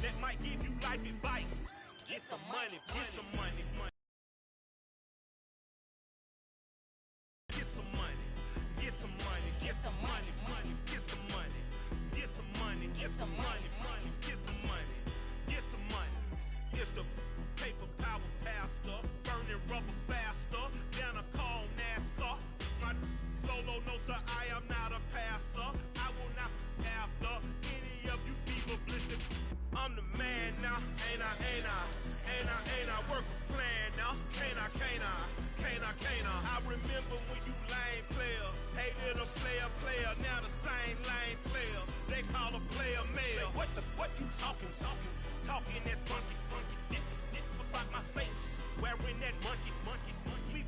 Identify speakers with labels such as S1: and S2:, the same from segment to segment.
S1: that might give you life advice. Get some money, get some money, money. Get some money, get some money, get some money, money, get some money, get some money, get some money, money, get some money, get some money. It's the paper power pastor, burning rubber faster than a call NASCAR. My solo no sir, I am not a passer. I will not after any of you fever blistered. I'm the man now, ain't I? Work a plan now, can't I? I remember when you lame player, hated a player, now the same lame player. They call a player male. What you talking that funky, get about my face, wearing that monkey. We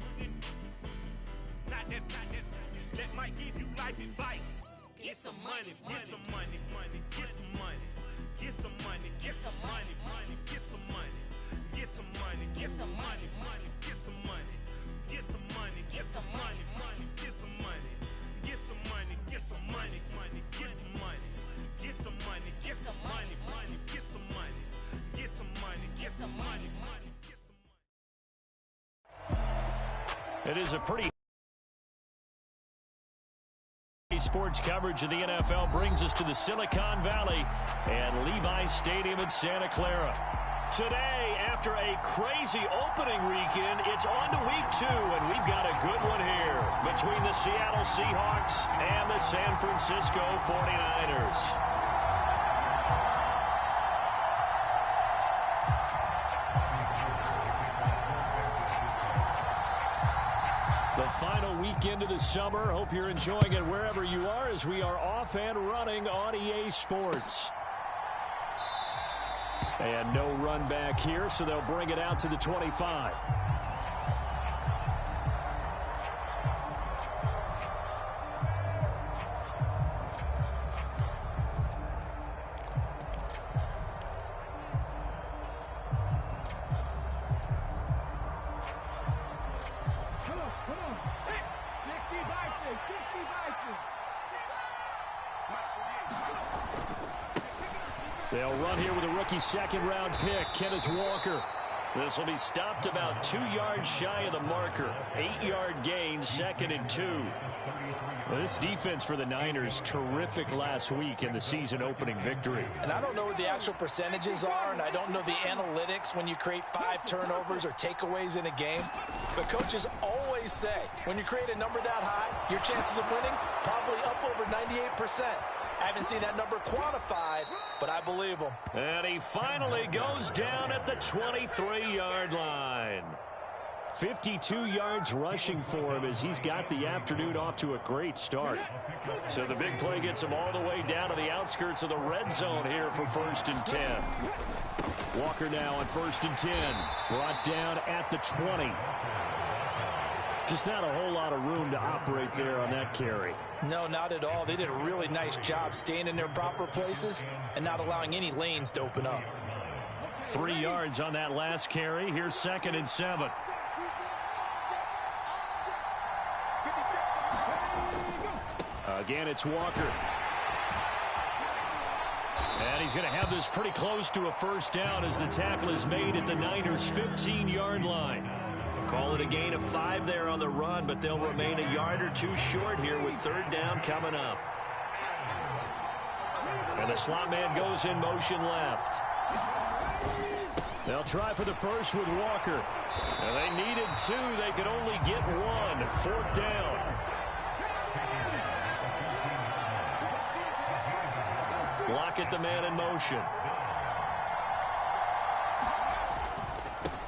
S1: not that might give you life advice. Get some money, get some money, money, get some money. Get some money, get some money, money, get some money, get some money, get some money, money, get some money, get some money, get some money, money, get some money, get some money, get some money, money, get some money, get some money, get some money, money, get some money, get some money, get some money, money, get some money.
S2: It is a pretty sports coverage of the NFL brings us to the Silicon Valley and Levi's Stadium in Santa Clara. Today, after a crazy opening weekend, it's on to week 2, and we've got a good one here between the Seattle Seahawks and the San Francisco 49ers. The final weekend of the summer. Hope you're enjoying it wherever you are as we are off and running on EA Sports. And no run back here, so they'll bring it out to the 25. They'll run here with a rookie second-round pick, Kenneth Walker. This will be stopped about 2 yards shy of the marker. 8-yard gain, 2nd and 2. Well, this defense for the Niners, terrific last week in the season-opening victory.
S3: And I don't know what the actual percentages are, and I don't know the analytics when you create 5 turnovers or takeaways in a game. But coaches always say, when you create a number that high, your chances of winning probably up over 98%. I haven't seen that number quantified, but I believe him.
S2: And he finally goes down at the 23-yard line. 52 yards rushing for him as he's got the afternoon off to a great start. So the big play gets him all the way down to the outskirts of the red zone here for 1st and 10. Walker now on 1st and 10. Brought down at the 20. Just not a whole lot of room to operate there on that carry.
S3: No, not at all. They did a really nice job staying in their proper places and not allowing any lanes to open up.
S2: 3 yards on that last carry. Here's 2nd and 7. Again, it's Walker. And he's going to have this pretty close to a first down as the tackle is made at the Niners' 15-yard line. Call it a gain of 5 there on the run, but they'll remain a yard or 2 short here with 3rd down coming up. And the slot man goes in motion left. They'll try for the first with Walker. And they needed 2. They could only get 1. 4th down. Lockett the man in motion.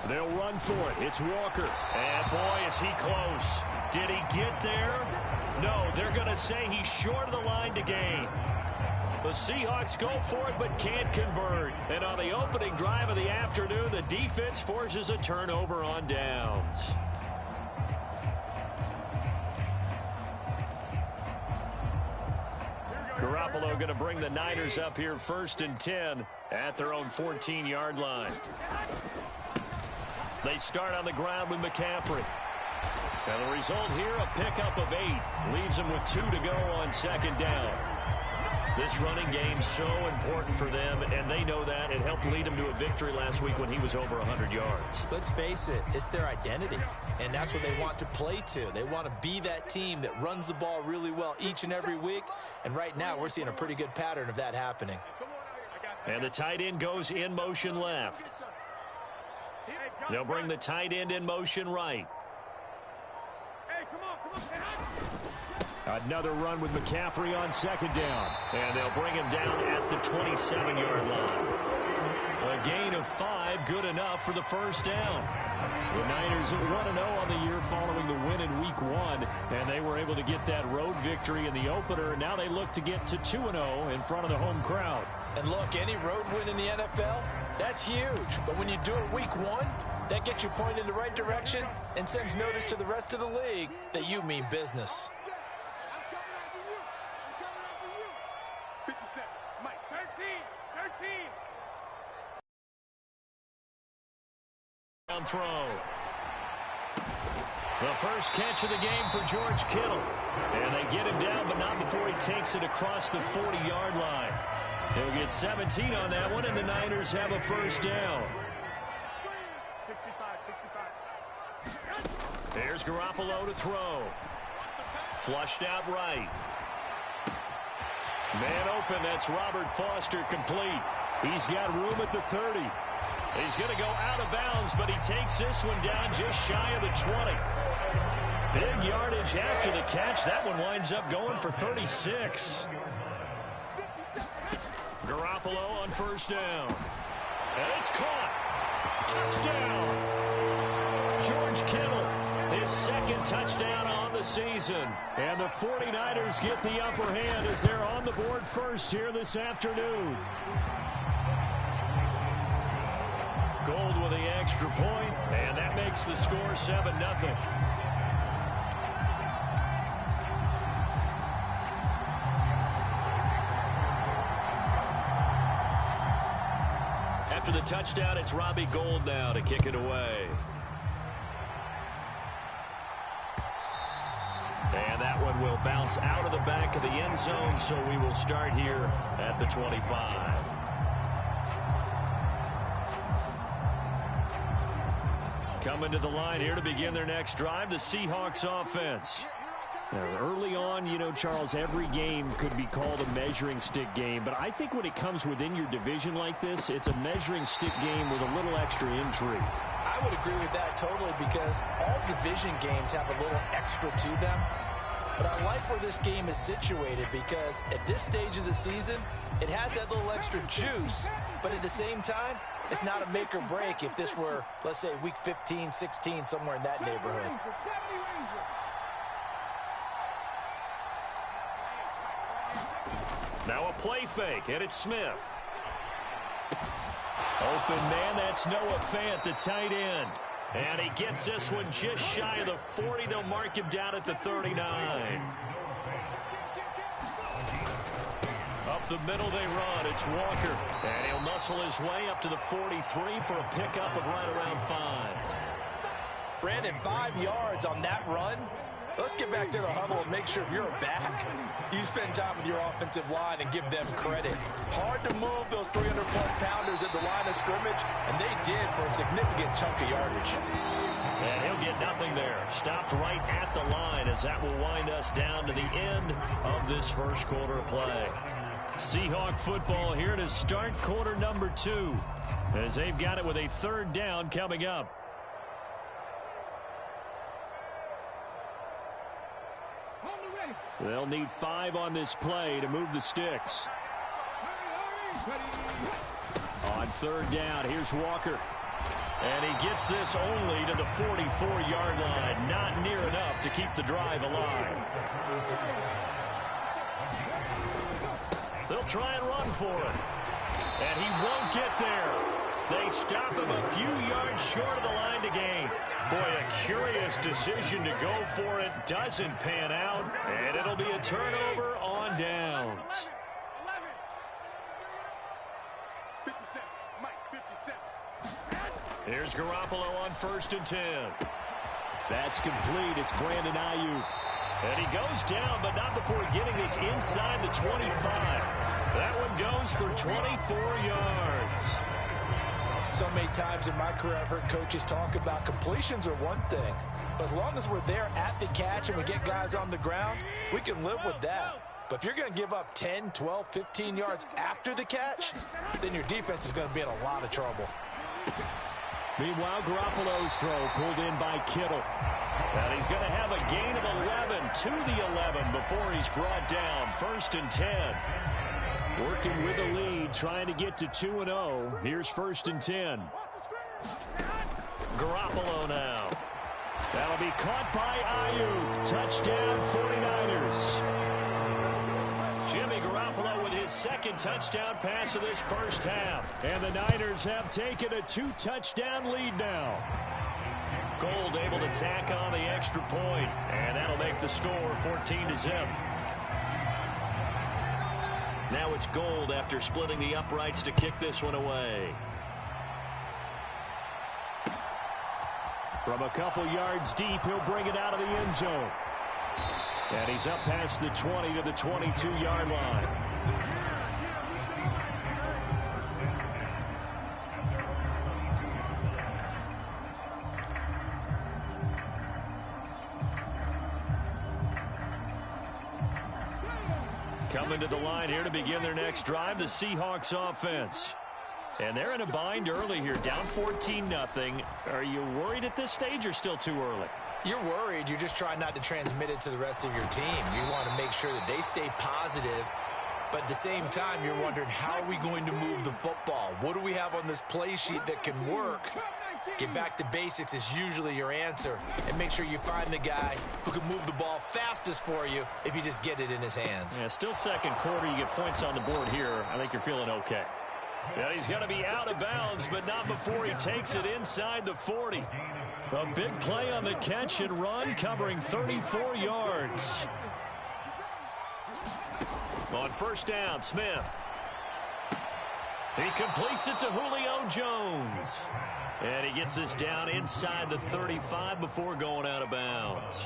S2: They'll run for it. It's Walker. And boy, is he close. Did he get there? No, they're going to say he's short of the line to gain. The Seahawks go for it but can't convert. And on the opening drive of the afternoon, the defense forces a turnover on downs. Garoppolo going to bring the Niners up here 1st and 10 at their own 14-yard line. They start on the ground with McCaffrey. And the result here, a pickup of 8. Leaves them with 2 to go on 2nd down. This running game so important for them, and they know that. It helped lead them to a victory last week when he was over 100 yards.
S3: Let's face it, it's their identity, and that's what they want to play to. They want to be that team that runs the ball really well each and every week, and right now we're seeing a pretty good pattern of that happening.
S2: And the tight end goes in motion left. They'll bring the tight end in motion right. Another run with McCaffrey on second down. And they'll bring him down at the 27-yard line. A gain of 5, good enough for the first down. The Niners are 1-0 on the year following the win in Week 1, and they were able to get that road victory in the opener. Now they look to get to 2-0 in front of the home crowd.
S3: And look, any road win in the NFL, that's huge. But when you do it Week 1, that gets you pointed in the right direction and sends notice to the rest of the league that you mean business.
S2: Throw. The first catch of the game for George Kittle. And they get him down, but not before he takes it across the 40-yard line. He'll get 17 on that one, and the Niners have a first down. There's Garoppolo to throw. Flushed out right. Man open, that's Robert Foster complete. He's got room at the 30. He's going to go out of bounds, but he takes this one down just shy of the 20. Big yardage after the catch. That one winds up going for 36. Garoppolo on first down. And it's caught. Touchdown. George Kittle, his second touchdown on the season. And the 49ers get the upper hand as they're on the board first here this afternoon. Gold with the extra point, and that makes the score 7-0. After the touchdown, it's Robbie Gould now to kick it away. And that one will bounce out of the back of the end zone, so we will start here at the 25. Coming to the line here to begin their next drive, the Seahawks offense. Now, early on, you know, Charles, every game could be called a measuring stick game, but I think when it comes within your division like this, it's a measuring stick game with a little extra intrigue.
S3: I would agree with that totally because all division games have a little extra to them. But I like where this game is situated because at this stage of the season, it has that little extra juice, but at the same time, it's not a make or break if this were, let's say, week 15, 16, somewhere in that neighborhood.
S2: Now a play fake, and it's Smith. Open man, that's Noah Fant, the tight end. And he gets this one just shy of the 40. They'll mark him down at the 39. Up the middle they run. It's Walker. And he'll muscle his way up to the 43 for a pickup of right around 5.
S3: Brandon, 5 yards on that run. Let's get back to the huddle and make sure if you're a back, you spend time with your offensive line and give them credit. Hard to move those 300-plus pounders at the line of scrimmage, and they did for a significant chunk of yardage.
S2: And he'll get nothing there. Stopped right at the line as that will wind us down to the end of this first quarter of play. Seahawk football here to start quarter number 2 as they've got it with a third down coming up. They'll need 5 on this play to move the sticks. On third down, here's Walker. And he gets this only to the 44-yard line. Not near enough to keep the drive alive. They'll try and run for it. And he won't get there. They stop him a few yards short of the line to gain. Boy, a curious decision to go for it. Doesn't pan out. And it'll be a turnover on downs.
S1: 57. Mike, 57.
S2: Here's Garoppolo on 1st and 10. That's complete. It's Brandon Ayuk. And he goes down, but not before getting this inside the 25. That one goes for 24 yards.
S3: So many times in my career, I've heard coaches talk about completions are one thing. But as long as we're there at the catch and we get guys on the ground, we can live with that. But if you're going to give up 10, 12, 15 yards after the catch, then your defense is going to be in a lot of trouble.
S2: Meanwhile, Garoppolo's throw pulled in by Kittle. And he's going to have a gain of 11 to the 11 before he's brought down. 1st and 10. Working with the lead, trying to get to 2-0. Here's 1st and 10. Garoppolo now. That'll be caught by Ayuk. Touchdown, 49ers. Jimmy Garoppolo with his 2nd touchdown pass of this first half. And the Niners have taken a 2-touchdown lead now. Gold able to tack on the extra point, and that'll make the score 14-0. Now it's Gold after splitting the uprights to kick this one away. From a couple yards deep, he'll bring it out of the end zone. And he's up past the 20 to the 22-yard line. Coming to the line here to begin their next drive, the Seahawks offense. And they're in a bind early here, down 14-0. Are you worried at this stage or still too early?
S3: You're worried. You're just trying not to transmit it to the rest of your team. You want to make sure that they stay positive. But at the same time, you're wondering, how are we going to move the football? What do we have on this play sheet that can work? Get back to basics is usually your answer. And make sure you find the guy who can move the ball fastest for you if you just get it in his hands.
S2: Yeah, still second quarter. You get points on the board here. I think you're feeling okay. Yeah, he's going to be out of bounds, but not before he takes it inside the 40. A big play on the catch and run, covering 34 yards. On 1st down, Smith. He completes it to Julio Jones. And he gets this down inside the 35 before going out of bounds.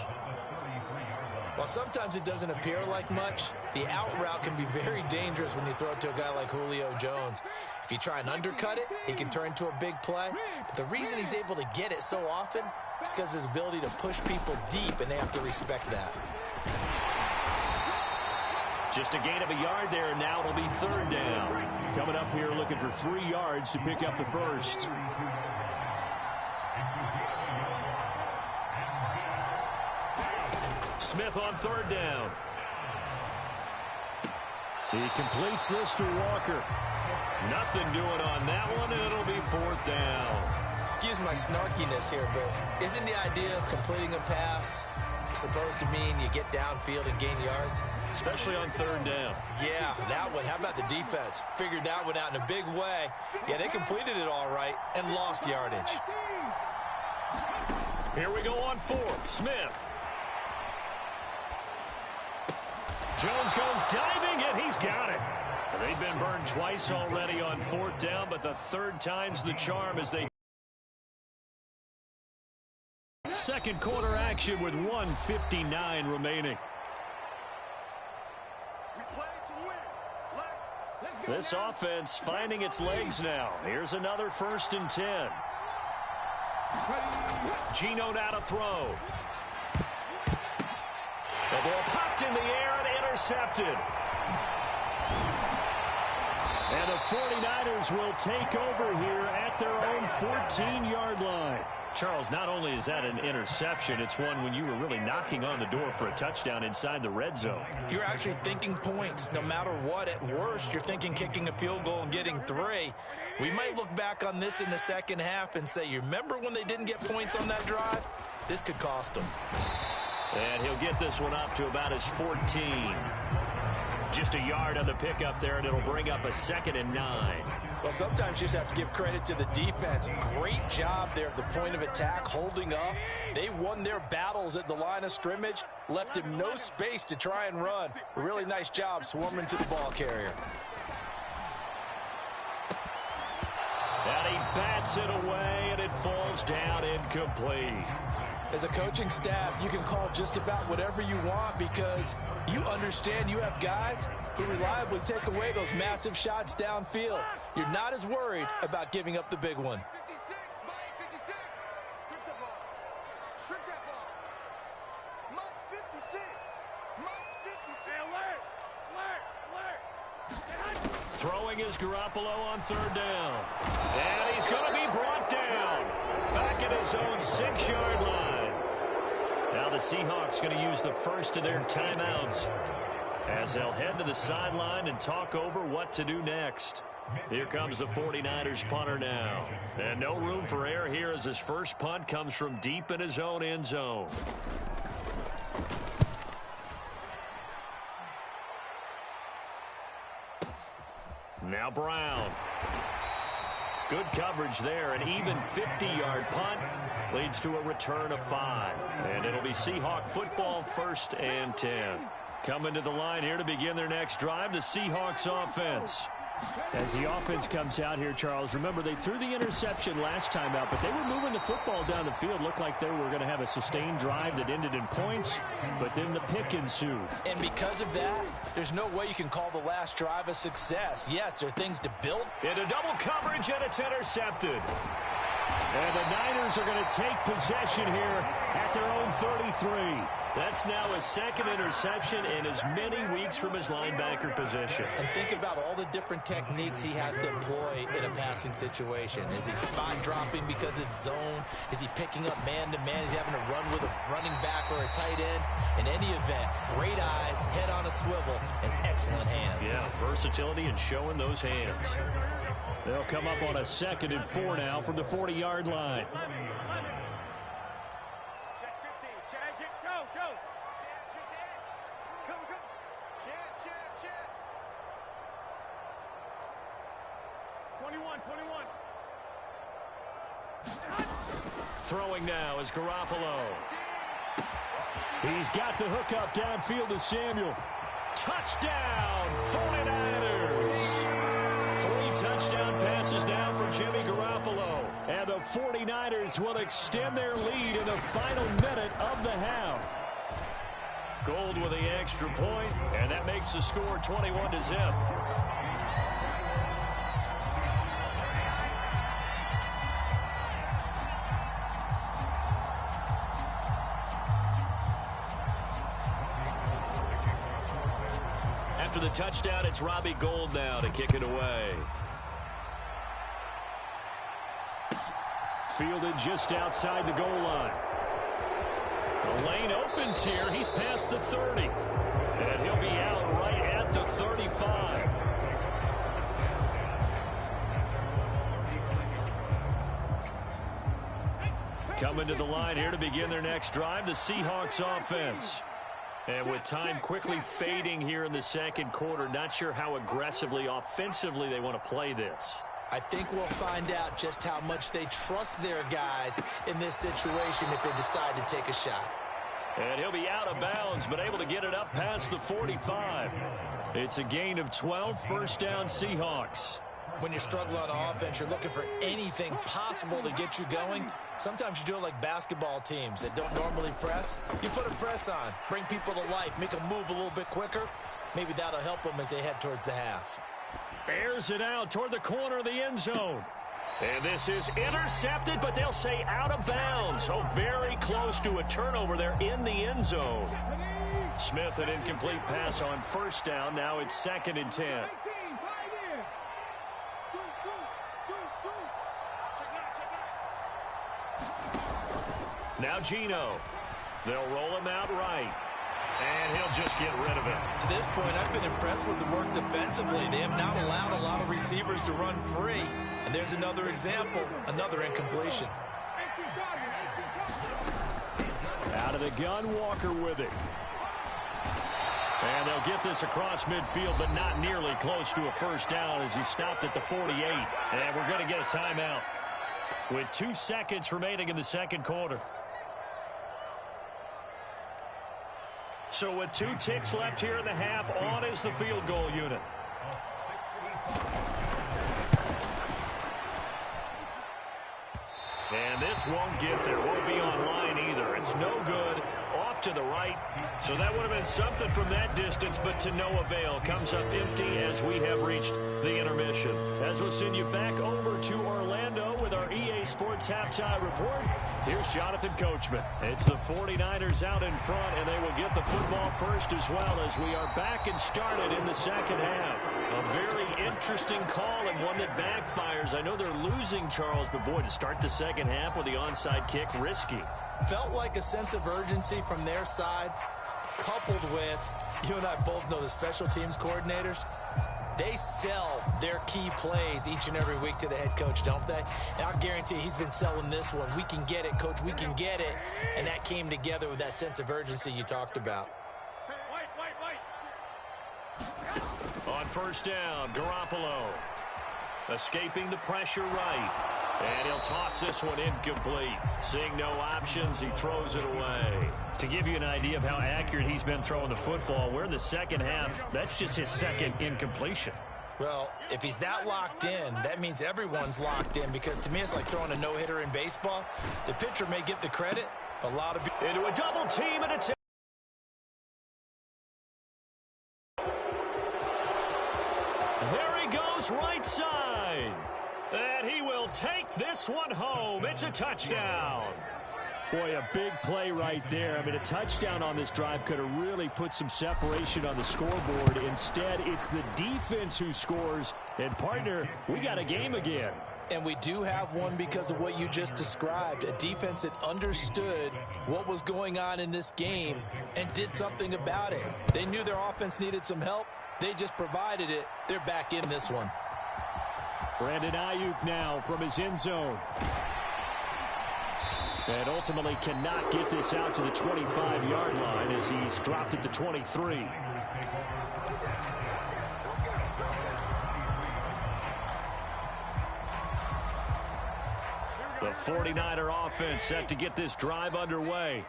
S3: While sometimes it doesn't appear like much, the out route can be very dangerous when you throw it to a guy like Julio Jones. If you try and undercut it, he can turn into a big play. But the reason he's able to get it so often is because of his ability to push people deep, and they have to respect that.
S2: Just a gain of a yard there, and now it'll be 3rd down. Coming up here looking for 3 yards to pick up the first. Smith on 3rd down. He completes this to Walker. Nothing doing on that one, and it'll be 4th down.
S3: Excuse my snarkiness here, but isn't the idea of completing a pass supposed to mean you get downfield and gain yards?
S2: Especially on 3rd down.
S3: Yeah, that one. How about the defense? Figured that one out in a big way. Yeah, they completed it all right and lost yardage.
S2: Here we go on 4th. Smith. Jones goes diving, and he's got it. They've been burned twice already on 4th down, but the 3rd time's the charm as they... Second quarter action with 1:59 remaining. This offense finding its legs now. Here's another 1st and 10. Geno now to throw. The ball popped in the air and intercepted. And the 49ers will take over here at their own 14-yard line. Charles, not only is that an interception, it's one when you were really knocking on the door for a touchdown inside the red zone.
S3: You're actually thinking points. No matter what, at worst, you're thinking kicking a field goal and getting 3. We might look back on this in the second half and say, you remember when they didn't get points on that drive? This could cost them.
S2: And he'll get this one up to about his 14. Just a yard on the pickup there, and it'll bring up a 2nd and 9.
S3: Well, sometimes you just have to give credit to the defense. Great job there at the point of attack, holding up. They won their battles at the line of scrimmage, left him no space to try and run. A really nice job swarming to the ball carrier.
S2: And he bats it away, and it falls down incomplete.
S3: As a coaching staff, you can call just about whatever you want because you understand you have guys who reliably take away those massive shots downfield. You're not as worried about giving up the big one.
S4: 56, Mike, 56. Strip the ball. Strip that ball. Mike's 56. Mike's 56.
S2: Alert! Throwing is Garoppolo on third down. And he's going to be brought down. Back at his own 6-yard line. Now the Seahawks going to use the first of their timeouts as they'll head to the sideline and talk over what to do next. Here comes the 49ers punter now. And no room for error here as his first punt comes from deep in his own end zone. Now Brown. Good coverage there. An even 50-yard punt leads to a return of 5. And it'll be Seahawk football, 1st and 10. Coming to the line here to begin their next drive, the Seahawks offense.
S5: As the offense comes out here, Charles, remember they threw the interception last time out, but they were moving the football down the field. Looked like they were going to have a sustained drive that ended in points, but then the pick ensued.
S3: And because of that, there's no way you can call the last drive a success. Yes, there are things to build.
S2: Into double coverage, and it's intercepted. And the Niners are going to take possession here at their own 33. That's now his second interception in as many weeks from his linebacker position.
S3: And think about all the different techniques he has to employ in a passing situation. Is he spot dropping because it's zone? Is he picking up man-to-man? Is he having to run with a running back or a tight end? In any event, great eyes, head on a swivel, and excellent hands.
S2: Yeah, versatility and showing those hands.
S5: They'll come up on a 2nd and 4 now from the 40-yard line.
S2: Throwing now is Garoppolo.
S5: He's got the hook up downfield to Samuel.
S2: Touchdown, 49ers. 3 touchdown passes now for Jimmy Garoppolo.
S5: And the 49ers will extend their lead in the final minute of the half.
S2: Gold with the extra point, and that makes the score 21-0. After the touchdown, it's Robbie Gould now to kick it away.
S5: Fielded just outside the goal line.
S2: The lane opens here. He's past the 30. And he'll be out right at the 35. Coming to the line here to begin their next drive, the Seahawks offense. And with time quickly fading here in the second quarter, not sure how aggressively, offensively they want to play this.
S3: I think we'll find out just how much they trust their guys in this situation if they decide to take a shot.
S2: And he'll be out of bounds, but able to get it up past the 45. It's a gain of 12, 1st down Seahawks.
S3: When you're struggling on offense, you're looking for anything possible to get you going. Sometimes you do it like basketball teams that don't normally press. You put a press on, bring people to life, make them move a little bit quicker. Maybe that'll help them as they head towards the half.
S2: Airs it out toward the corner of the end zone. And this is intercepted, but they'll say out of bounds. So very close to a turnover there in the end zone. Smith, an incomplete pass on 1st down. Now it's 2nd and 10. Now Geno. They'll roll him out right. And he'll just get rid of it.
S3: To this point, I've been impressed with the work defensively. They have not allowed a lot of receivers to run free. And there's another example, another incompletion.
S5: Out of the gun, Walker with it.
S2: And they'll get this across midfield, but not nearly close to a 1st down as he stopped at the 48. And we're going to get a timeout with 2 seconds remaining in the second quarter. So with 2 ticks left here in the half, on is the field goal unit. And This won't get there. Won't be online either. It's no good. Off to the right. So that would have been something from that distance, but to no avail. Comes up empty as we have reached the intermission. As we'll send you back over to Orlando with our EA Sports Halftime Report, here's Jonathan Coachman. It's the 49ers out in front, and they will get the football first as well as we are back and started in the second half. A very interesting call and one that backfires. I know they're losing, Charles, but boy, to start the second half with the onside kick, risky.
S3: Felt like a sense of urgency from their side, coupled with, you and I both know the special teams coordinators, they sell their key plays each and every week to the head coach, don't they? And I'll guarantee he's been selling this one. We can get it, coach, we can get it. And that came together with that sense of urgency you talked about.
S2: On first down, Garoppolo escaping the pressure right. And he'll toss this one incomplete. Seeing no options, he throws it away. To give you an idea of how accurate he's been throwing the football, we're in the second half. That's just his second incompletion.
S3: Well, if he's that locked in, that means everyone's locked in, because to me it's like throwing a no-hitter in baseball. The pitcher may get the credit. A lot of
S2: into a double team, and it's there he goes right side. And he will take this one home. It's a touchdown.
S5: Boy, a big play right there. I mean, a touchdown on this drive could have really put some separation on the scoreboard. Instead, it's the defense who scores. And, partner, we got a game again.
S3: And we do have one because of what you just described. A defense that understood what was going on in this game and did something about it. They knew their offense needed some help. They just provided it. They're back in this one.
S5: Brandon Ayuk now from his end zone. And ultimately cannot get this out to the 25-yard line as he's dropped at the 23.
S2: The 49er offense set to get this drive underway.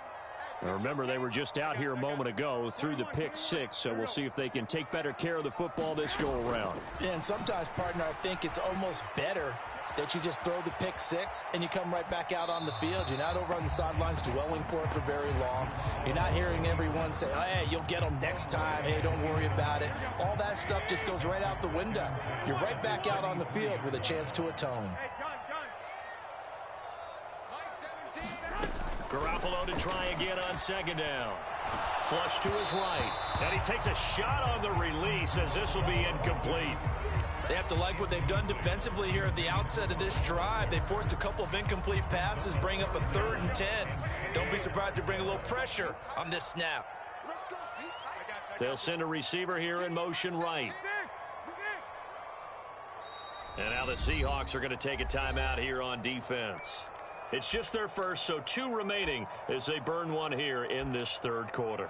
S5: Now remember, they were just out here a moment ago through the pick six, so we'll see if they can take better care of the football this go-around.
S3: Yeah, and sometimes, partner, I think it's almost better that you just throw the pick six and you come right back out on the field. You're not over on the sidelines dwelling for it for very long. You're not hearing everyone say, hey, you'll get them next time. Hey, don't worry about it. All that stuff just goes right out the window. You're right back out on the field with a chance to atone.
S2: Garoppolo to try again on second down. Flush to his right. And he takes a shot on the release as this will be incomplete.
S3: They have to like what they've done defensively here at the outset of this drive. They forced a couple of incomplete passes, bring up a 3rd and 10. Don't be surprised to bring a little pressure on this snap.
S2: They'll send a receiver here in motion right. And now the Seahawks are going to take a timeout here on defense. It's just their first, so 2 remaining as they burn one here in this 3rd quarter.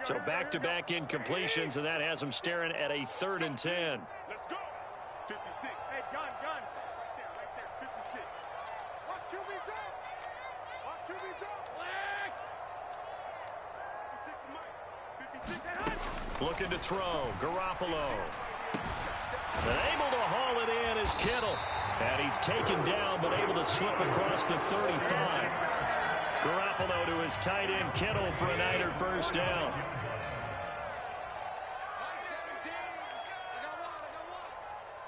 S2: So back-to-back incompletions, and that has them staring at a 3rd and 10.
S1: Let's go. 56. Hey, gun. Right there, 56. Watch QB jump. Watch QB jump. 56 Mike. 56.
S2: Looking to throw. Garoppolo. And able to haul it in is Kittle. And he's taken down, but able to slip across the 35. Garoppolo to his tight end, Kittle, for a Niner first down.
S4: Mike 17. I got one.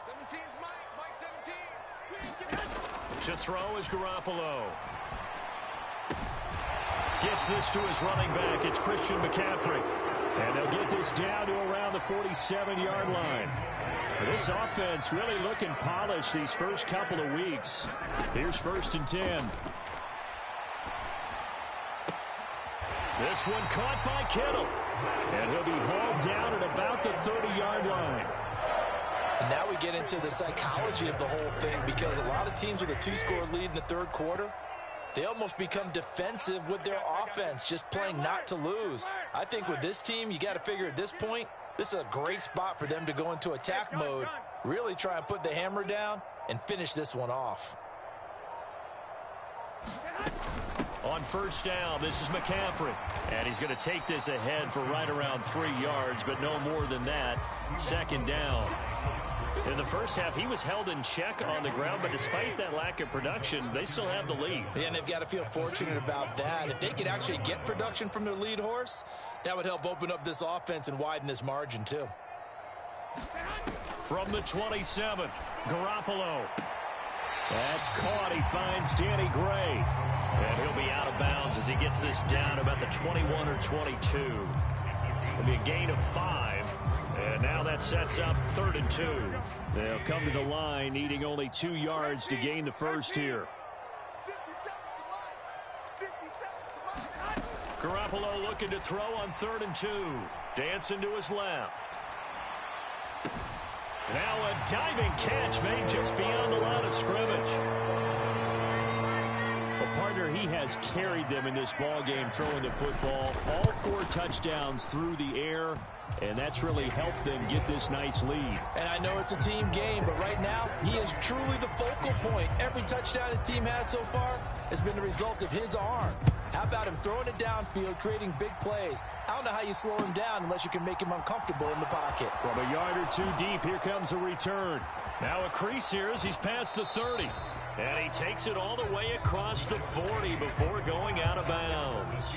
S4: 17's Mike. Mike 17.
S2: To throw is Garoppolo. Gets this to his running back. It's Christian McCaffrey.
S5: And they'll get this down to around the 47-yard line. This offense really looking polished these first couple of weeks. Here's 1st and 10.
S2: This one caught by Kittle.
S5: And he'll be hauled down at about the 30-yard line.
S3: And now we get into the psychology of the whole thing, because a lot of teams with a 2-score lead in the 3rd quarter, they almost become defensive with their offense, just playing not to lose. I think with this team, you got to figure at this point, this is a great spot for them to go into attack mode, really try and put the hammer down and finish this one off.
S2: On first down, this is McCaffrey. And he's going to take this ahead for right around 3 yards, but no more than that. 2nd down.
S5: In the first half, he was held in check on the ground, but despite that lack of production, they still have the lead.
S3: Yeah, and they've got to feel fortunate about that. If they could actually get production from their lead horse, that would help open up this offense and widen this margin too.
S5: From the 27, Garoppolo. That's caught. He finds Danny Gray. And he'll be out of bounds as he gets this down about the 21 or 22. It'll be a gain of 5. And now that sets up 3rd and 2. They'll come to the line, needing only 2 yards to gain the first here. Garoppolo looking to throw on 3rd and 2. Dancing to his left. Now a diving catch made just beyond the line of scrimmage. A partner, he has carried them in this ball game throwing the football. All 4 touchdowns through the air, and that's really helped them get this nice lead.
S3: And I know it's a team game, but right now he is truly the focal point. Every touchdown his team has so far has been the result of his arm. How about him throwing it downfield, creating big plays? I don't know how you slow him down unless you can make him uncomfortable in the pocket.
S5: From a yard or 2 deep, here comes a return. Now a crease here as he's past the 30. And he takes it all the way across the 40 before going out of bounds.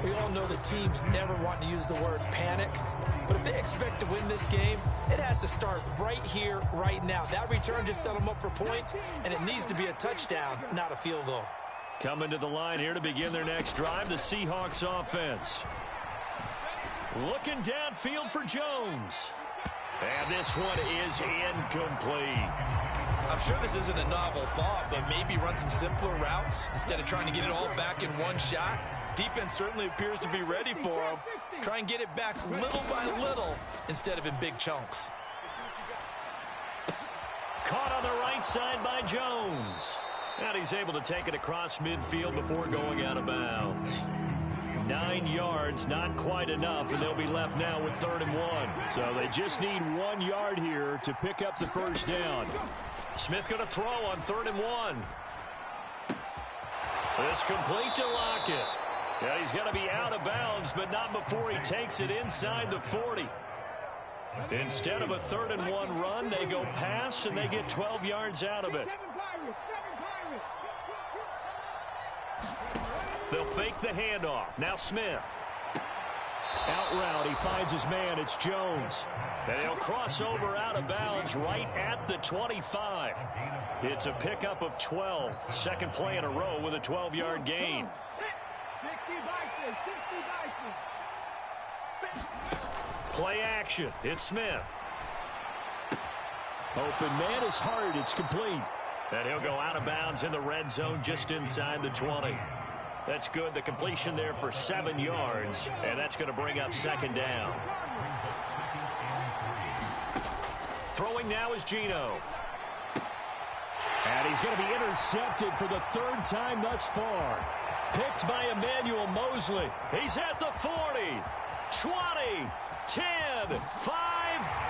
S3: We all know the teams never want to use the word panic, but if they expect to win this game, it has to start right here, right now. That return just set them up for points, and it needs to be a touchdown, not a field goal.
S5: Coming to the line here to begin their next drive, the Seahawks offense. Looking downfield for Jones. And this one is incomplete.
S3: I'm sure this isn't a novel thought, but maybe run some simpler routes instead of trying to get it all back in one shot. Defense certainly appears to be ready for him. Try and get it back little by little instead of in big chunks.
S5: Caught on the right side by Jones. And he's able to take it across midfield before going out of bounds. 9 yards, not quite enough, and they'll be left now with 3rd and 1. So they just need 1 yard here to pick up the first down. Smith going to throw on 3rd and 1. It's complete to Lockett. Yeah, he's going to be out of bounds, but not before he takes it inside the 40. Instead of a 3rd and 1 run, they go pass, and they get 12 yards out of it. They'll fake the handoff. Now Smith. Out route, he finds his man. It's Jones. And he'll cross over out of bounds right at the 25. It's a pickup of 12. Second play in a row with a 12-yard gain. Play action. It's Smith. Open man is hard. It's complete. And he'll go out of bounds in the red zone just inside the 20. That's good. The completion there for 7 yards, and that's going to bring up 2nd down. Throwing now is Geno. And he's going to be intercepted for the 3rd time thus far. Picked by Emmanuel Mosley. He's at the 40, 20, 10, 5,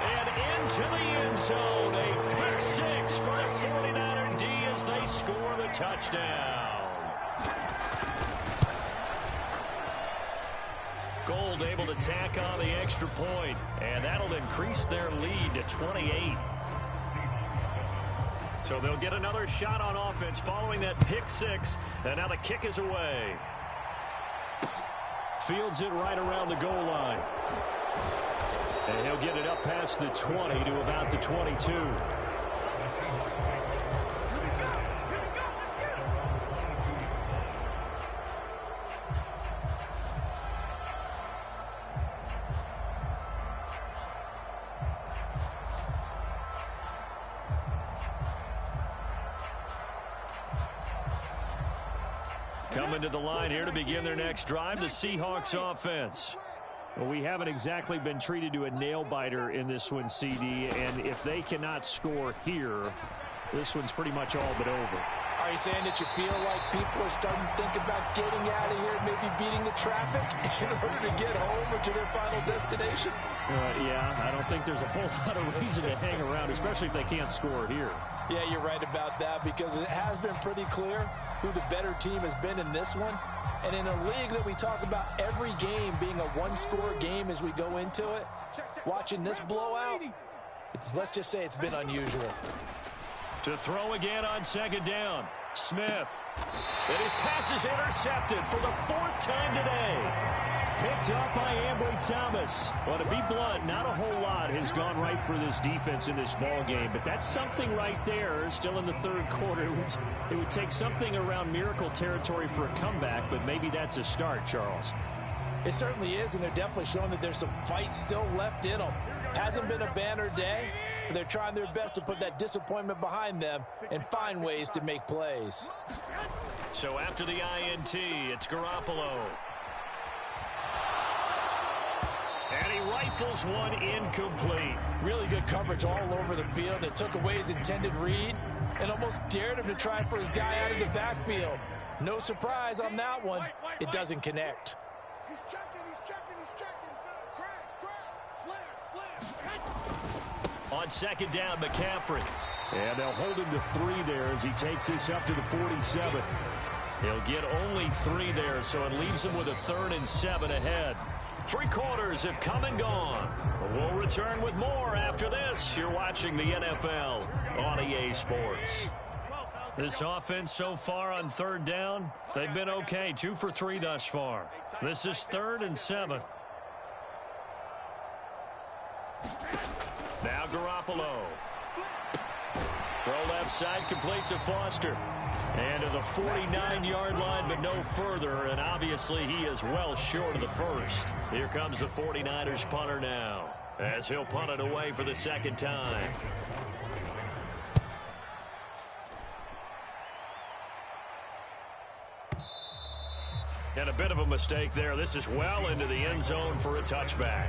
S5: and into the end zone. A pick 6 for the 49er D as they score the touchdown. Gold able to tack on the extra point, and that'll increase their lead to 28. So they'll get another shot on offense following that pick 6, and now the kick is away. Fields it right around the goal line. And he'll get it up past the 20 to about the 22. Coming to the line here to begin their next drive, the Seahawks offense. Well, we haven't exactly been treated to a nail-biter in this one, CD, and if they cannot score here, this one's pretty much all but over.
S3: Are you saying that you feel like people are starting to think about getting out of here, maybe beating the traffic in order to get home or to their final destination?
S5: Yeah, I don't think there's a whole lot of reason to hang around, especially if they can't score here.
S3: Yeah, you're right about that because it has been pretty clear who the better team has been in this one. And in a league that we talk about every game being a one-score game as we go into it, watching this blowout, Let's just say it's been unusual.
S5: To throw again on second down, Smith. And his pass is intercepted for the 4th time today. Picked up by Ambry Thomas. Well, to be blunt, not a whole lot has gone right for this defense in this ball game, but that's something right there. Still in the 3rd quarter. It would take something around miracle territory for a comeback, but maybe that's a start, Charles.
S3: It certainly is, and they're definitely showing that there's some fight still left in them. Hasn't been a banner day, but they're trying their best to put that disappointment behind them and find ways to make plays.
S5: So after the INT, it's Garoppolo. And he rifles one incomplete.
S3: Really good coverage all over the field. It took away his intended read and almost dared him to try for his guy out of the backfield. No surprise on that one. It doesn't connect.
S4: He's checking, he's checking, he's checking. Crash, slam.
S5: On second down, McCaffrey. And they'll hold him to 3 there as he takes this up to the 47. He'll get only 3 there, so it leaves him with a 3rd and 7 ahead. 3 quarters have come and gone. We'll return with more after this. You're watching the NFL on EA Sports. This offense so far on 3rd down, they've been okay. 2 for 3 thus far. This is 3rd and 7. Now Garoppolo. Throw left side, complete to Foster. And to the 49-yard line, but no further. And obviously he is well short of the 1st. Here comes the 49ers punter now, as he'll punt it away for the 2nd time. And a bit of a mistake there. This is well into the end zone for a touchback.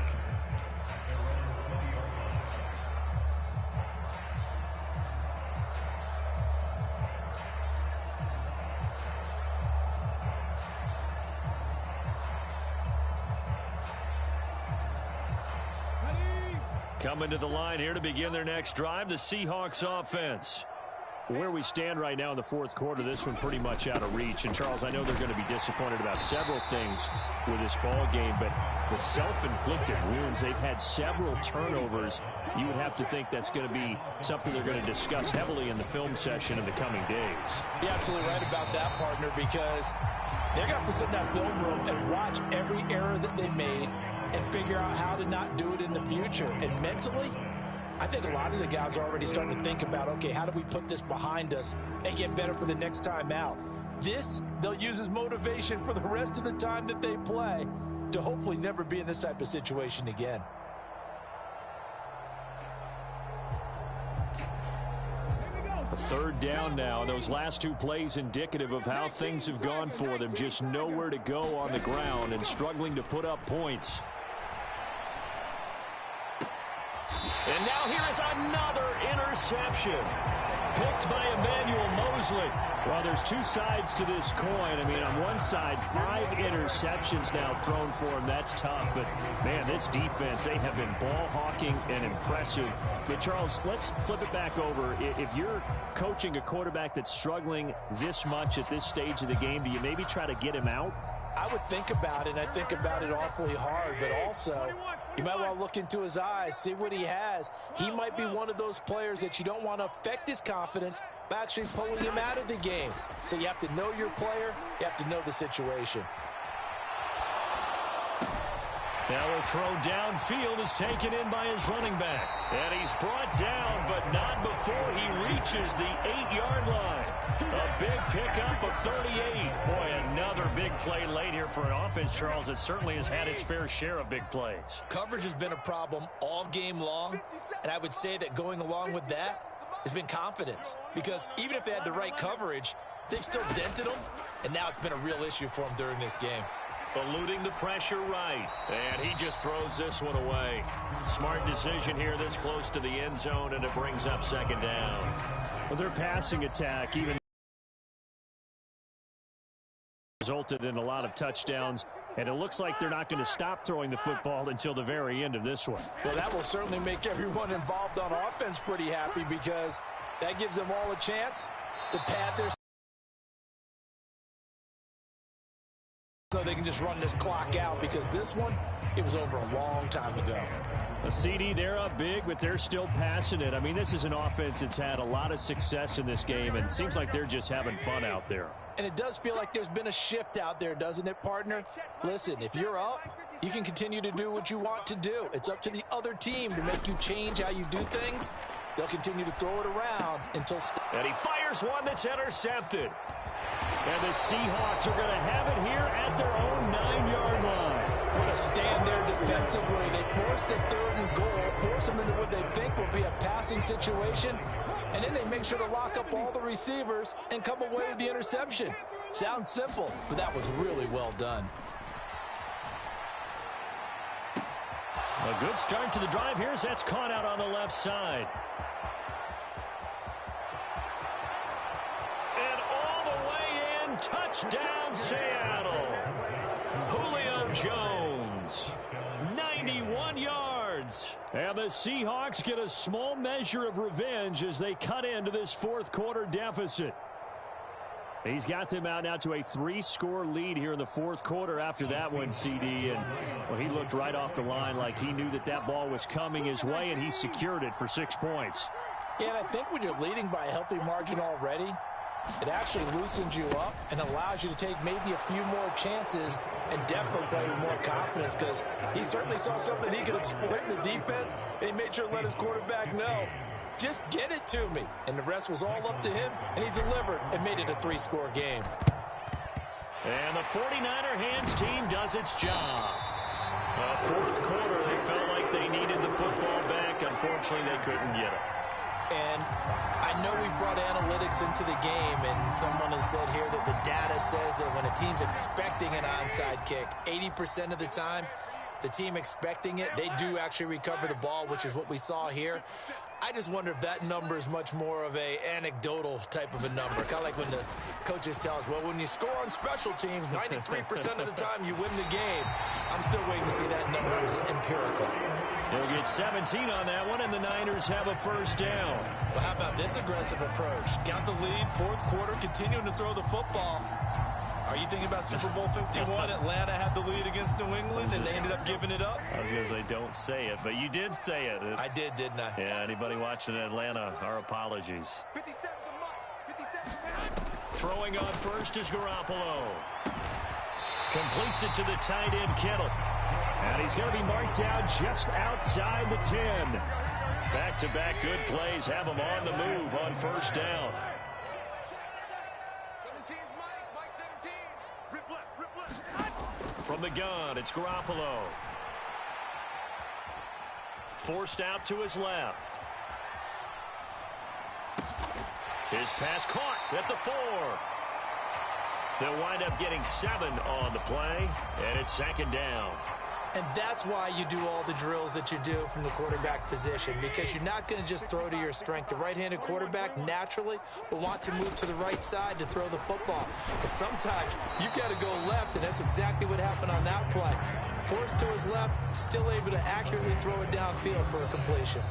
S5: Coming to the line here to begin their next drive, the Seahawks offense. Where we stand right now in the 4th quarter, this one pretty much out of reach. And, Charles, I know they're going to be disappointed about several things with this ball game, but the self-inflicted wounds, they've had several turnovers. You would have to think that's going to be something they're going to discuss heavily in the film session in the coming days.
S3: You're absolutely right about that, partner, because they're going to have to sit in that film room and watch every error that they made and figure out how to not do it in the future. And mentally, I think a lot of the guys are already starting to think about, okay, how do we put this behind us and get better for the next time out? This, they'll use as motivation for the rest of the time that they play to hopefully never be in this type of situation again.
S5: A 3rd down now. Those last 2 plays indicative of how things have gone for them. Just nowhere to go on the ground and struggling to put up points. And now here is another interception. Picked by Emmanuel Mosley. Well, there's 2 sides to this coin. I mean, on one side, 5 interceptions now thrown for him. That's tough. But, man, this defense, they have been ball hawking and impressive. But, Charles, let's flip it back over. If you're coaching a quarterback that's struggling this much at this stage of the game, do you maybe try to get him out?
S3: I would think about it, and I think about it awfully hard. But also, you might want to look into his eyes, see what he has. He might be one of those players that you don't want to affect his confidence by actually pulling him out of the game. So you have to know your player. You have to know the situation.
S5: Now a throw downfield is taken in by his running back. And he's brought down, but not before he reaches the 8-yard line. A big pickup of 38. Boy, another big play late here for an offense, Charles, that certainly has had its fair share of big plays.
S3: Coverage has been a problem all game long, and I would say that going along with that has been confidence. Because even if they had the right coverage, they've still dented them, and now it's been a real issue for them during this game.
S5: Eluding the pressure right. And he just throws this one away. Smart decision here this close to the end zone, and it brings up 2nd down. Well, their passing attack even resulted in a lot of touchdowns, and it looks like they're not going to stop throwing the football until the very end of this one.
S3: Well, that will certainly make everyone involved on offense pretty happy, because that gives them all a chance to pad their so they can just run this clock out, because this one, it was over a long time ago.
S5: A CD, they're up big, but they're still passing it. I mean, this is an offense that's had a lot of success in this game, and it seems like they're just having fun out there.
S3: And it does feel like there's been a shift out there, doesn't it, partner? Listen, if you're up, you can continue to do what you want to do. It's up to the other team to make you change how you do things. They'll continue to throw it around until...
S5: And he fires one that's intercepted. And the Seahawks are going to have it here at their own 9-yard line.
S3: What a stand there defensively. They force the 3rd and goal, force them into what they think will be a passing situation, and then they make sure to lock up all the receivers and come away with the interception. Sounds simple, but that was really well done.
S5: A good start to the drive here as that's caught out on the left side. And all the way in, touchdown Seattle. Julio Jones, 91 yards. And the Seahawks get a small measure of revenge as they cut into this 4th quarter deficit. He's got them out now to a 3-score lead here in the 4th quarter after that one, CD. And well, he looked right off the line like he knew that that ball was coming his way, and he secured it for 6 points.
S3: Yeah, and I think when you're leading by a healthy margin already, it actually loosens you up and allows you to take maybe a few more chances and definitely play with more confidence, because he certainly saw something he could exploit in the defense, and he made sure to let his quarterback know, just get it to me. And the rest was all up to him, and he delivered and made it a 3-score game.
S5: And the 49er hands team does its job. 4th quarter, they felt like they needed the football back. Unfortunately, they couldn't get it.
S3: And I know we brought analytics into the game, and someone has said here that the data says that when a team's expecting an onside kick, 80% of the time, the team expecting it, they do actually recover the ball, which is what we saw here. I just wonder if that number is much more of a anecdotal type of a number. Kind of like when the coaches tell us, well, when you score on special teams, 93% of the time you win the game. I'm still waiting to see that number as empirical.
S5: They'll get 17 on that one, and the Niners have a 1st down.
S3: Well, how about this aggressive approach? Got the lead, 4th quarter, continuing to throw the football. Are you thinking about Super Bowl 51? Atlanta had the lead against New England, and they ended up giving it up?
S5: I was going to say, don't say it, but you did say it.
S3: I did, didn't I?
S5: Yeah, anybody watching Atlanta, our apologies.
S4: 57 to Mike.
S5: Throwing on first is Garoppolo. Completes it to the tight end, Kittle. And he's going to be marked down just outside the 10. Back-to-back good plays have him on the move on 1st down.
S4: 17's Mike 17. Rip left.
S5: From the gun, it's Garoppolo. Forced out to his left. His pass caught at the 4. They'll wind up getting 7 on the play, and it's 2nd down.
S3: And that's why you do all the drills that you do from the quarterback position, because you're not going to just throw to your strength. The right-handed quarterback naturally will want to move to the right side to throw the football. But sometimes you've got to go left, and that's exactly what happened on that play. Forced to his left, still able to accurately throw it downfield for a completion.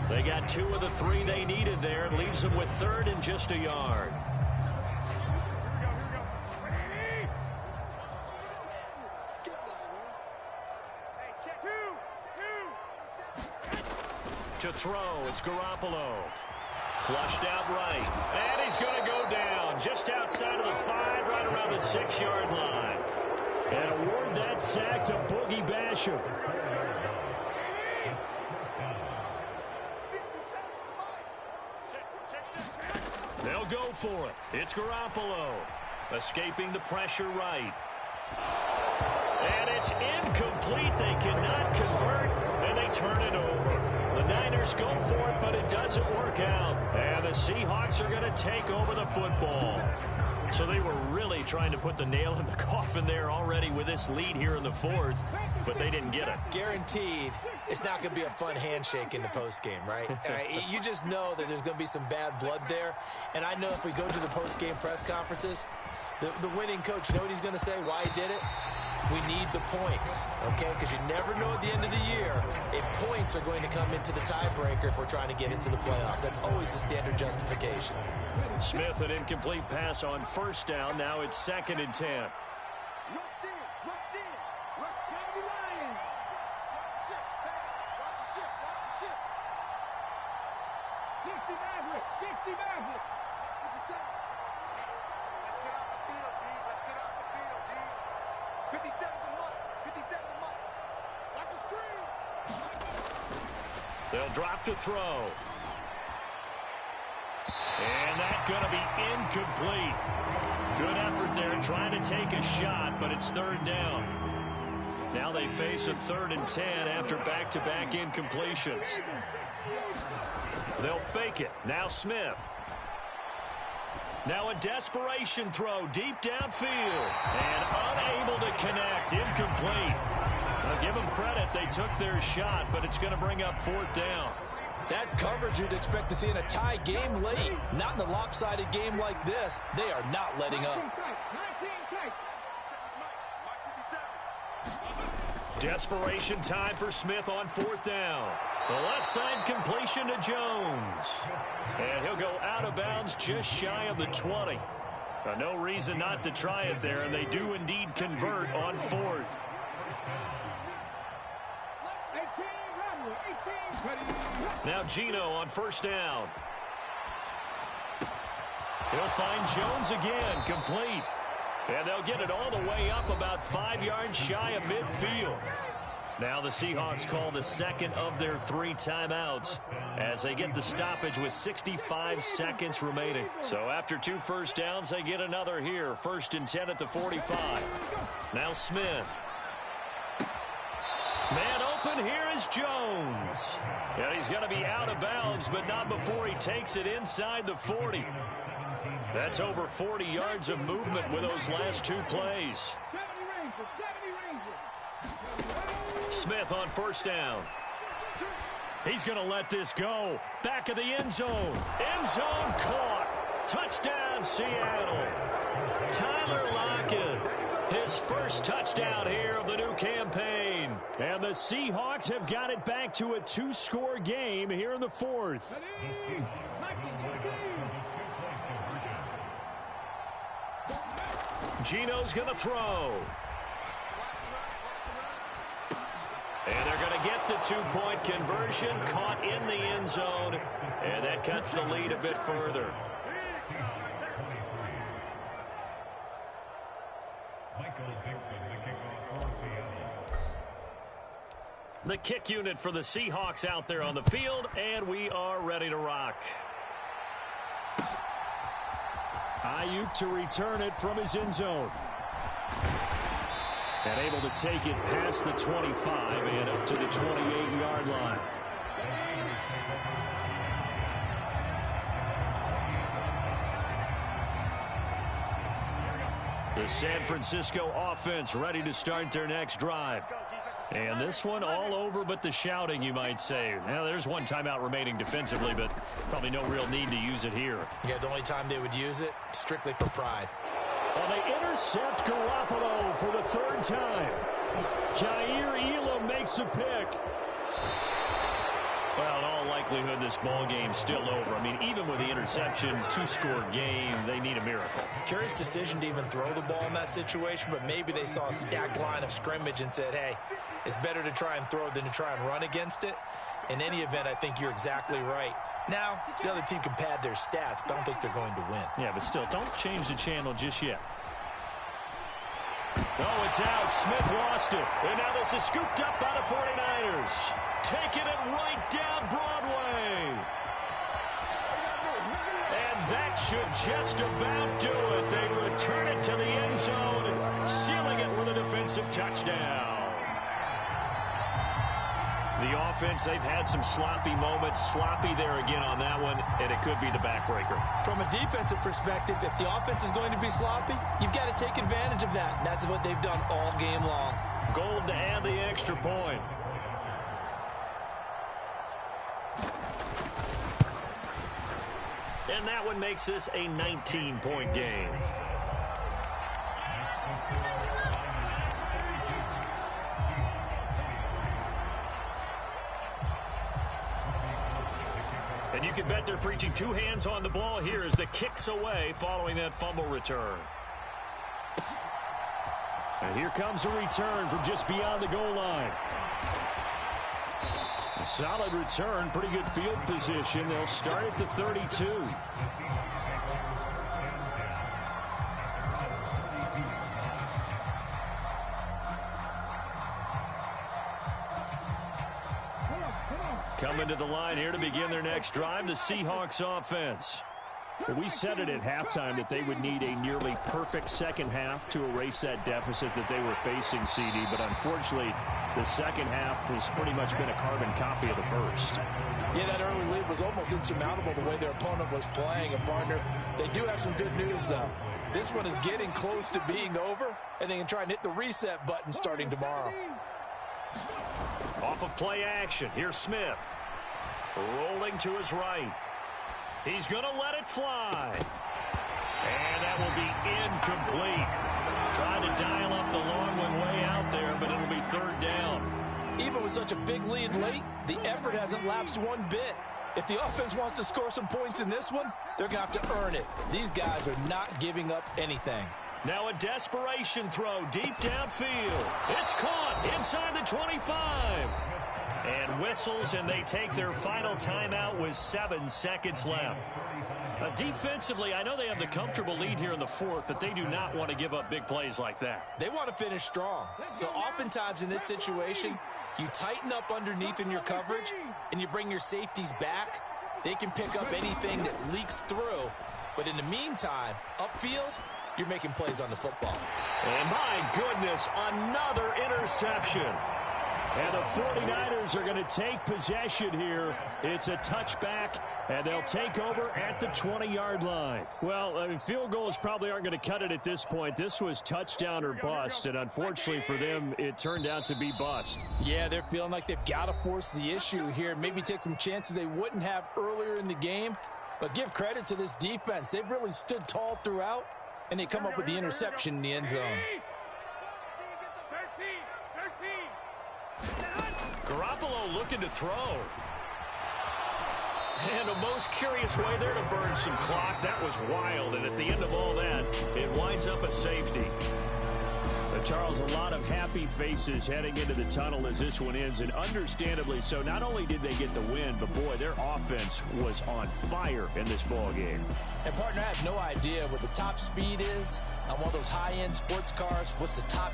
S5: They got 2 of the 3 they needed there. It leaves them with 3rd and just a yard. To throw, it's Garoppolo. Flushed out right. And he's going to go down just outside of the 5, right around the 6-yard line. And award that sack to Boogie Basham. They'll go for it. It's Garoppolo. Escaping the pressure right. And it's incomplete. They cannot convert, and they turn it over. The Niners go for it, but it doesn't work out. And the Seahawks are going to take over the football. So they were really trying to put the nail in the coffin there already with this lead here in the 4th, but they didn't get it.
S3: Guaranteed, it's not going to be a fun handshake in the postgame, right? You just know that there's going to be some bad blood there. And I know if we go to the postgame press conferences, the winning coach, you know what he's going to say, why he did it? We need the points, okay? Because you never know at the end of the year if points are going to come into the tiebreaker if we're trying to get into the playoffs. That's always the standard justification.
S5: Smith, an incomplete pass on 1st down. Now it's 2nd and 10.
S4: Let's get off the field, D. Let's get off the field, D. 57 to Mike. 57 to Mike. Watch the screen.
S2: They'll drop to throw. And that's going to be incomplete. Good effort there trying to take a shot, but it's third down. Now they face a 3rd and 10 after back-to-back incompletions. They'll fake it. Now Smith. Now a desperation throw deep downfield. And unable to connect. Incomplete. I'll give them credit. They took their shot, but it's going to bring up 4th down.
S3: That's coverage you'd expect to see in a tie game late. Not in a lopsided game like this. They are not letting up.
S2: Desperation time for Smith on 4th down. The left side completion to Jones. And he'll go out of bounds just shy of the 20. No reason not to try it there, and they do indeed convert on 4th. Now Gino on 1st down. He'll find Jones again, complete. And they'll get it all the way up about 5 yards shy of midfield. Now the Seahawks call the second of their 3 timeouts as they get the stoppage with 65 seconds remaining. So after 2 first downs, they get another here. 1st and 10 at the 45. Now Smith. Man open, here is Jones. And he's going to be out of bounds, but not before he takes it inside the 40. That's over 40 yards of movement with those last 2 plays. Smith on 1st down. He's going to let this go. Back of the end zone. End zone caught. Touchdown, Seattle. Tyler Lockett. His first touchdown here of the new campaign. And the Seahawks have got it back to a 2-score game here in the 4th. Gino's going to throw. And they're going to get the 2-point conversion, caught in the end zone, and that cuts the lead a bit further. The kick unit for the Seahawks out there on the field, and we are ready to rock.
S5: Ayuk to return it from his end zone. And able to take it past the 25 and up to the 28-yard line. The San Francisco offense ready to start their next drive. And this one all over but the shouting, you might say. Now, there's one timeout remaining defensively, but probably no real need to use it here.
S3: Yeah, the only time they would use it, strictly for pride.
S5: Well, they intercept Garoppolo for the 3rd time. Jair Elam makes a pick.
S2: Well, in all likelihood, this ball game's still over. I mean, even with the interception, 2-score game, they need a miracle.
S3: Curious decision to even throw the ball in that situation, but maybe they saw a stacked line of scrimmage and said, hey, it's better to try and throw than to try and run against it. In any event, I think you're exactly right. Now, the other team can pad their stats, but I don't think they're going to win.
S2: Yeah, but still, don't change the channel just yet. Oh, it's out. Smith lost it. And now this is scooped up by the 49ers. Taking it right down Broadway. And that should just about do it. They return it to the end zone, sealing it with a defensive touchdown. The offense, they've had some sloppy moments. Sloppy there again on that one, and it could be the backbreaker.
S3: From a defensive perspective, if the offense is going to be sloppy, you've got to take advantage of that. And that's what they've done all game long.
S2: Gold to add the extra point. And that one makes this a 19-point game. And you can bet they're preaching 2 hands on the ball here as the kick's away following that fumble return. And here comes a return from just beyond the goal line.
S5: Solid return, pretty good field position. They'll start at the 32. Coming to the line here to begin their next drive, the Seahawks offense. Well, we said it at halftime that they would need a nearly perfect second half to erase that deficit that they were facing, CD. But unfortunately, the second half has pretty much been a carbon copy of the first.
S3: Yeah, that early lead was almost insurmountable the way their opponent was playing. And, partner, they do have some good news, though. This one is getting close to being over, and they can try and hit the reset button starting tomorrow.
S2: Off of play action, here's Smith. Rolling to his right. He's going to let it fly. And that will be incomplete. Trying to dial up the long one way out there, but it'll be third down.
S3: Even with such a big lead late, the effort hasn't lapsed one bit. If the offense wants to score some points in this one, they're going to have to earn it. These guys are not giving up anything.
S2: Now a desperation throw deep downfield. It's caught inside the 25. And whistles, and they take their final timeout with 7 seconds left. Defensively, I know they have the comfortable lead here in the fourth, but they do not want to give up big plays like that.
S3: They want to finish strong. So oftentimes in this situation, you tighten up underneath in your coverage, and you bring your safeties back. They can pick up anything that leaks through. But in the meantime, upfield, you're making plays on the football.
S2: And my goodness, another interception.
S5: And the 49ers are going to take possession here. It's a touchback, and they'll take over at the 20-yard line. Well, I mean, field goals probably aren't going to cut it at this point. This was touchdown or bust, and unfortunately for them, it turned out to be bust.
S3: Yeah, they're feeling like they've got to force the issue here, maybe take some chances they wouldn't have earlier in the game. But give credit to this defense. They've really stood tall throughout, and they come up with the interception in the end zone.
S2: Garoppolo looking to throw. And a most curious way there to burn some clock. That was wild, and at the end of all that, it winds up a safety.
S5: Charles, a lot of happy faces heading into the tunnel as this one ends, and understandably so. Not only did they get the win, but boy, their offense was on fire in this ball game.
S3: And partner, I have no idea what the top speed is on one of those high-end sports cars. What's the top